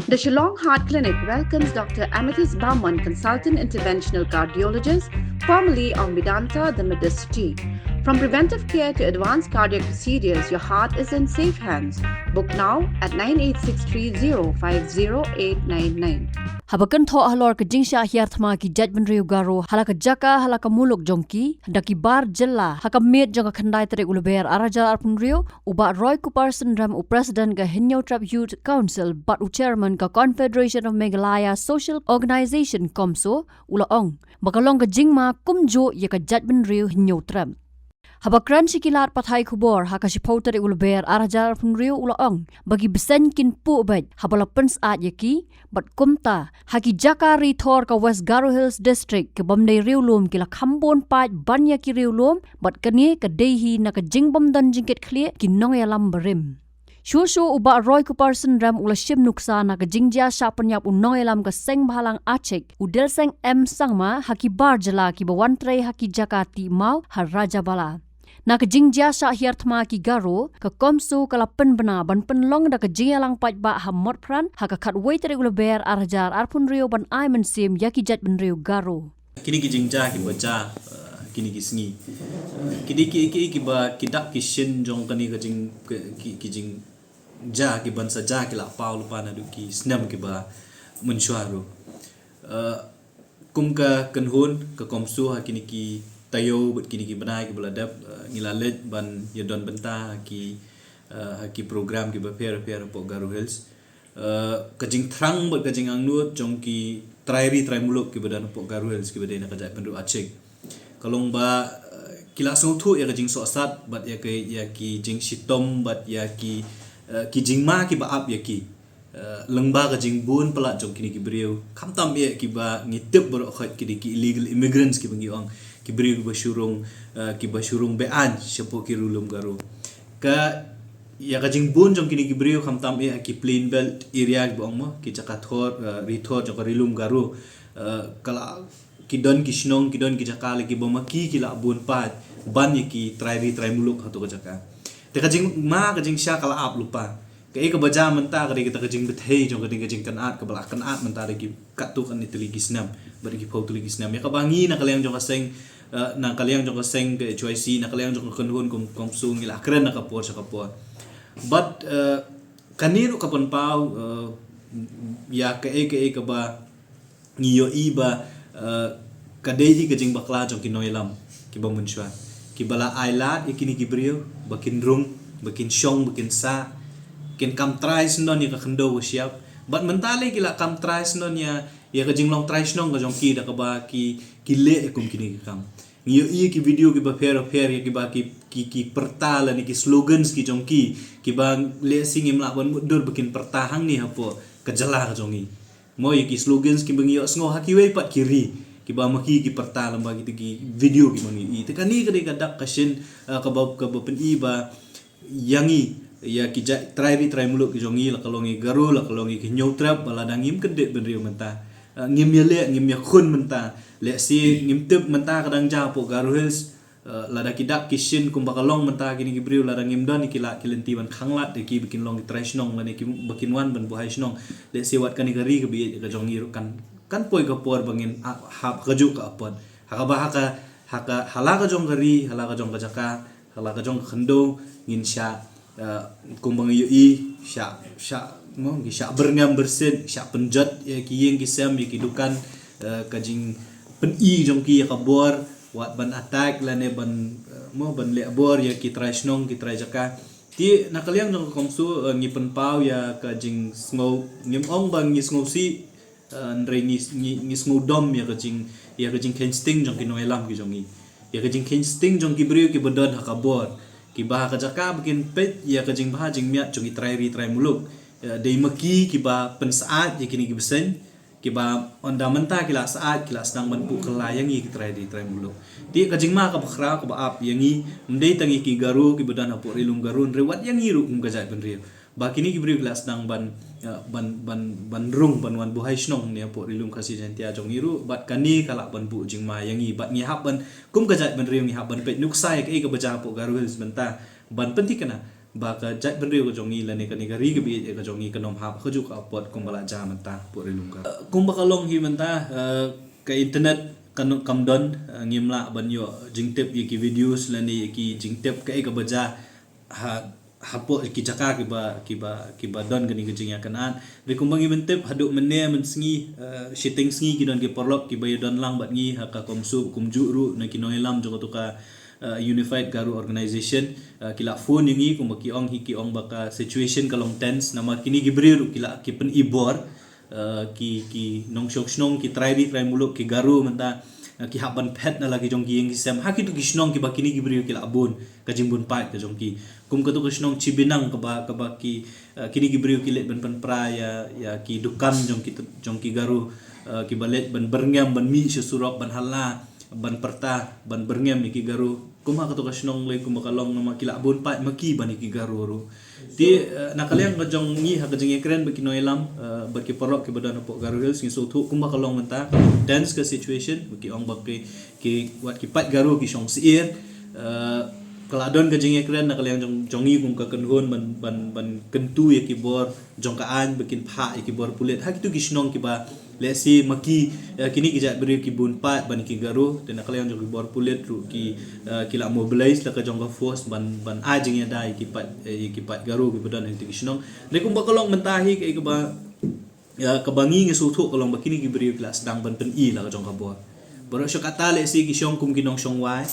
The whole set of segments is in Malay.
The Shillong Heart Clinic welcomes Dr. Amethyst Bauman, consultant interventional cardiologist, formerly of Medanta, the Medicity. From preventive care to advanced cardiac procedures, your heart is in safe hands. Book now at 9863050899. Habakan tho ahlor ke jingsha hiar thma ki judgment riu garo halaka jaka halaka muluk jongki daki bar jella haka met jonga khandai tere ulber araja arpun riu uba Roy Kuparson ram u president ga Hinyo Trap Youth Council but u chairman ga Confederation of Meghalaya Social Organization Komso ula ong bakalong ga jingma kumjo ye ka judgment riu Hinyo Trap Habakran sikilat pathai kubor haka sipauter ulber arajar punriu ulaong bagi besen kin pu bed habalapens at yaki bat kumta haki jakari thor ka West Garo Hills district ke bamdai riulum kila khambon pat banya ki riulum bat kani ka dehi na ka jingbom dan jingket khlie ki nong yalam barim Shushu uba Roy Kuparson ram ula shim nuksa na ka jingjia sapanyap unong yalam ka seng bahalang achek udel seng sangma haki bar jala ki bawantre haki jakati mau har raja bala Nak jingjia sa hiartma ki garo ka komsu kala penbena ban penlong da ka jingalang pat ba hamot pran ha ka khat wait regular bear arjar arpun rio ban ai men sim yaki jat ben rio garo kini ki jingja ki baca kini ki sngi kini ki ba kidak ki shin jong kani ka jing ki jing ja ki ban sa ja ki la paul pa na du ki snam ki ba munshwaru kum ka kanhun ka komsu ha kini ki tayo but kini ki banai ki beladap ngilalet ban yadon benta ki program ki prepare po Garo Hills kajing thrang but kajing angnut jong ki try muluk ki badan po Garo Hills ki badai na kajai pendu acik kalong ba kila sungtu ya kajing so asat but ya ki jing sitom but ya ki jingma ki ba ap ya ki lengba kajing bun pelak jong kini ki beriu kamtam ya ki ba ngitip bro khat ki illegal immigrants ki bangi ong ki beri ki basurung bean siapa ki rulum Garo ka ya kajing bun jong kini ki beri khamtam e ki plain belt area ki bong mo ki chakathor rithor jong rilum Garo kala ki don ki snong ki don ki jakal ki boma ki la bun pat ban ki try muluk hatu ka jaka te kajing sya kala ap lupa ka e ka baja menta ka kita kajing bethei jong kajing kanat ka bala kanat menta ki katu kan itli ki snam bari ki photo ki snam ya ka bangi na kalayang jong kaseng na kalyang jong kaseng ke choice na kalyang jong kanhun kum sung ila kren na kapor sa kapor but kaniru kapon pau ya ka ba ngiyo iba kadehi kajing bakla jong kinoilam ki ba munshwa ki bala ailat ikini ki brio bakin rung bakin shong bakin sa ken kam tries non ya ka khndo siap but mentale kila kam tries non ya kajing long tries non ka jong ki da ka ba ki le kum kini kam ngiyo ki video ki ba fair ya ki ba ki pertala ni ki slogans ki jong ki ba le singim la ban mudur bikin pertahang ni hapo kajala ka jongi mo ki slogans ki bangiyo sngo hakiwe pat kiri ki ba maki ki pertala ba ki video ki mangi te kani ka dak kashin ka ba pen iba yangi ya ki try muluk ki jongi la kalongi Garo la kalongi ki nyautrap bala dangim kedet ben riu menta ngim ya khun menta le si ngim tep menta kadang ja po Garo Hills lada kidak kishin kum bakalong menta kini ki briu lada ngim don ki la kilenti ban khanglat de ki bikin long trash nong mane ki bakin wan ban buhai snong le si wat kani gari ke bi ka jongi ru kan poi ka por bangin ha kaju ka apon haka hala ka jong gari hala ka jong ka jaka hala ka jong khando ngin sya kumbang yui sya mo ki sya berngam bersin sya penjat ya ki yeng ki sam ki dukan kajing pen i jong ki ka bor wat ban attack la ne ban le bor ya ki try snong ki try jaka ti nakaliang jong komsu ngi pen pau ya kajing snow ngim ong bang ngi snow si ndre ngi snow dom ya kajing kensting jong ki noelam ki jongi ya kajing kensting jong ki brio ki bodon ha ka bor ki bah ka jaka bikin pet ya kajing bah jing miat jong ki try muluk dei maki ki ba pen saat ya kini ki besen ki ba onda menta ki la saat ki la sedang ban pu kelayang ki try muluk ti kajing ma ka bakhra ka ba ap yangi ndei tangi ki Garo ki badan apo rilum Garun rewat yangi ru kum gajai ben riu ba kini ki bri la sedang ban rung ban wan buhai snong ne apo rilum kasi jantia jong iru bat kani kala ban bu jing ma yangi bat ngi hab ban kum gajai ben riu ngi hab ban pet nuksai ke ka baja apo Garo Hills menta ban penti kana baka jat benriu ka jongi lani ka ni ka ri ka bi ka jongi ka nom hap khaju ka pot kum bala ja manta pu rilum ka kum ba kalong hi manta ka internet kan kamdon ngimla banyo jingtep ki videos lani ki jingtep ka ka baja hapo ki jaka ki ba don gani gajing ya kanan re kumbangi mentep haduk menne men sngi shitting sngi ki don ki porlok ki bay don lang bat ngi haka komsu kumju ru na ki noilam jo to ka Unified Garu Organization kila phone ngi kumbaki ong hi ki ong baka situation kalong tense nama kini gibri ru kila ki pen ibor ki nong shok snong ki try muluk ki garu menta ki haban pet na lagi jongki yang kisam haki tu kisnong ki bakini gibri ki la abun ka jimbun pai ka jongki kum ka tu kisnong cibinang ka ba ki kini gibri ki let ban pan praya ya ki dukan jongki garu ki balet ban berngam ban mi surok ban hala ban perta ban berngam ki garu kum ha ka tu kisnong le kum bakalong nama ki la abun pai maki ban ki garu ru di nakaliang ka jongi ha ka jingi kren baki noilam baki porok ki badan pok garu hills ngi so thu kum bakalong menta dance ka situation baki ong baki ki wat ki pat garu ki song siir kaladon ka jingi kren nakaliang jongi kum ka kenhon ban kentu ya ki bor jong ka an bakin pha ya ki bor pulet ha kitu ki snong ki ba lesi maki kini ki jat beri ki bun pat ban ki garu dan nakaliang jong ki bor pulet ru ki la mobilize la ka jong ka force ban a jing ya dai ki pat garu ki badan ki snong ne kum bakalong mentahi ka ba ya kabangi ngi sutu kalong bakini ki beri kelas sedang ban pen i la ka jong ka bor boro syo kata le si ki syong kum kinong syong wai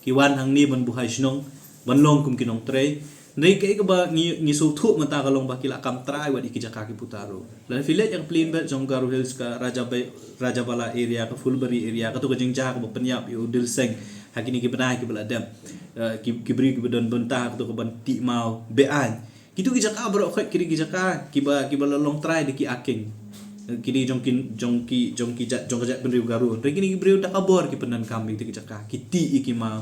ki wan hang ni ban buhai snong ban long kum kinong trei nei ka ba ngi sutu menta kalong bakila kam trai wa ki jaka ki putaro la village yang plain belt jong garu hills ka raja bala area ka fulbury area ka tu ka jing ja ka penyap yu dil seng hakini ki benai ki beladam ki beri ki badan bentah ka tu ka ban ti mau bean kitu ki jaka bro khoi kiri ki jaka ki ba long try de ki aking kini jongki jat benriu garu re kini ki beriu tak kabor ki penan kami ki jaka ki ti ki mau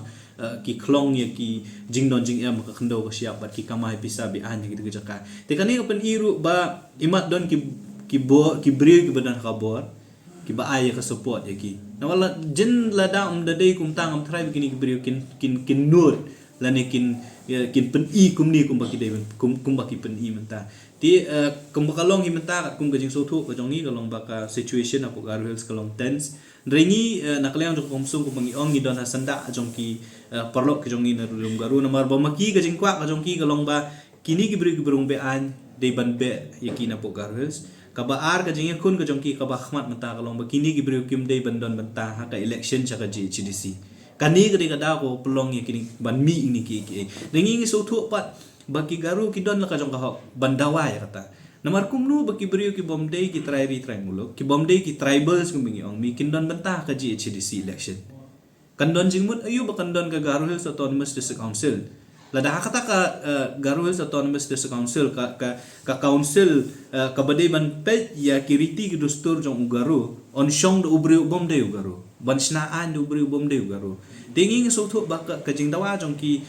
ki klong ya ki jingdon jing em ka khendo ka siap bat ki kamai pisa bi an ki jaka te kani ka pen iru ba imat don ki beriu ki badan kabor ki ba ay ka support ya ki na wala jin la da da dei kum tang am try kini ki beriu kin nur lani kin pen i kum ni kum baki dei kum baki pen i menta ti kum bakalong hi menta kum gajing so thu ka jongi kalong baka situation apo garu hills kalong tense rengi nakaliang jong komsung kum bangi ong ni don hasanda jongki perlok ke jongi na rum garu namar ba maki gajing kwa ka jongki kalong ba kini ki beri ki berung be an dei ban be yakin apo garu hills kabaar ka jingi kun ka jongki ka ba khmat menta kalong ba kini ki beri kim dei ban don menta ha ka election cha ka GDC kani kadi kada ko pelong ya kini ban mi ini ki rengi ngi so thu pat baki garu ki don la ka jong ka bandawa ya kata namar kumnu baki beriu ki bomdei ki try muluk ki bomdei ki tribals kumbingi ong mi kin don bentah ka GHDC election kan don jingmut ayu bakan don ka Garu Hills Autonomous District Council lada kata ka Garu Hills Autonomous District Council ka council ka badai ban pet ya kiriti ki dustur jong ugaru on shong do ubriu bomdei ugaru ban snaan do ubriu bomdei ugaru tingi ngi so thu baka ka jing dawa jong ki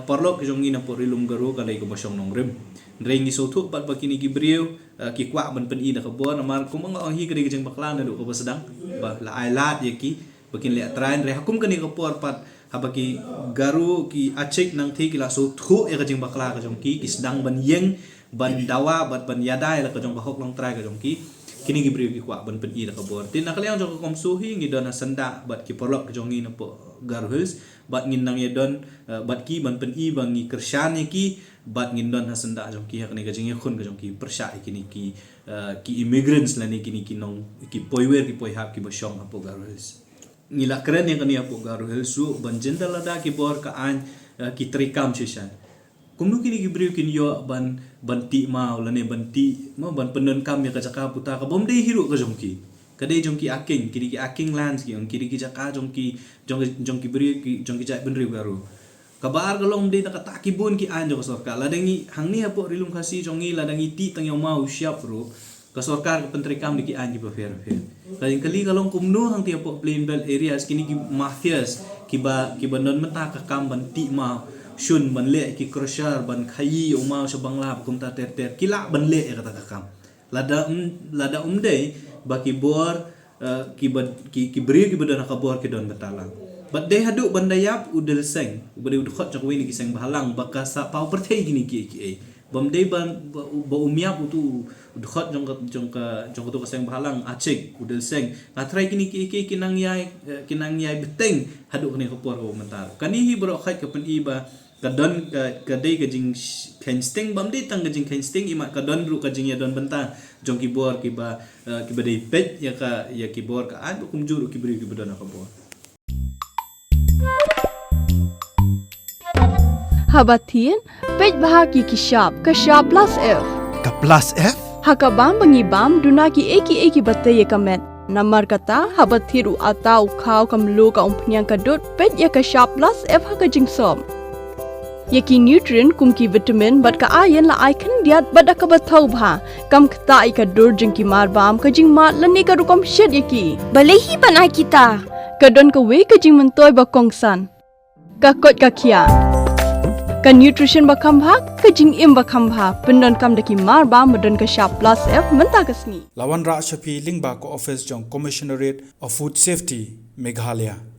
parlok jong ina porilum garu ka dai ko basong nong rem rengi so thu pat bakini ki beriu ki kwa ban pen i da ka bor namar kum ang hi ka dai jing baklan do ko sedang ba la ailat ya ki bakin le train re hakum kani ka por pat habaki garu ki acek nang thi ki la so thu e ka jing bakla ka jong ki sedang ban yeng ban dawa ban yadai la ka jong ba hok long trai ka jong ki kini ki beriu ki kwa ban pen i da ka bor tin nakaliang jong kom so hi ngi don sanda bat ki porlok jong ni na po Garu Hills bat ngin nang yedon bat ki ban pen i bangi kershan ki bat ngin don hasanda jong ki hakni ka jing khun ka jong ki persha kini ki immigrants lani kini ki nong ki poiwer ki poihap ki bosong apo Garu Hills ngila keren yang kani apo Garu Hills su ban jendal lada ki bor ka an ki trikam shishan kumnu kini ki beriu kin yo ban ti mau lani ban ti mo ban penon kam ya ka jaka puta ka bomdei hiru ka jong ki kadai jong ki aking kiri ki aking lands ki kiri ki jaka jong ki beriu ki jong ki jat benriu garu kabar galong de nak takibun ki an jong sorka ladangi hangni apo rilum khasi jongi ladangi ti tang yang mau siap ro ka sorkar ka pentrikam di ki an ji prefer kadang kali galong kumnu hang ti apo plain belt areas kini ki mafias ki ba non menta ka kam ban ti mau shun ban le ki crusher ban khai o mau sa bangla kum ta ter kila ban le ka ta kam lada umdei baki bor ki beriu ki badan ka bor ki don betalang but they hadu bandayap udel seng ubade udkhot jok wini kiseng bahalang bakasa pau perthei gini ki bam dei ban ba umiap utu udkhot jong tu kaseng bahalang acik udel seng atrai gini ki kinang yai beteng hadu kini kopor ko mentar kani hi bro khat kapen iba kadon kadai kajing pensting bam dei tang kajing pensting ima kadon ru kajing ya don benta jong ki bor ki ba dei pet ya ki bor ka an kum juru ki beri ki bedon ka bor Habatin, pej bahagi ki shop, ka shop plus F. Ka plus F? Haka bam bangi bam, duna ki eki bate ye kamet. Namar kata, habathiru atau kau kam lo ka umpnyang kadut, pej ya ka shop plus F haka jingsom. Ye ki nutrient kum ki vitamin, bat ka ayen la icon diat bat ka bathau bha. Kam kata i ka dur jing ki mar bam, ka jing mat lani ka rukom shed ye ki. Balehi panai kita. Kadon ka we ka jing mentoy ba kongsan. Ka kot ka kia. Ka nutrition bakam bha, ka jing im bakam bha, pendon kam daki mar ba madon ka shop plus F menta kasni. Lawan Ra Shafi Lingba ko office jong Commissionerate of Food Safety Meghalaya.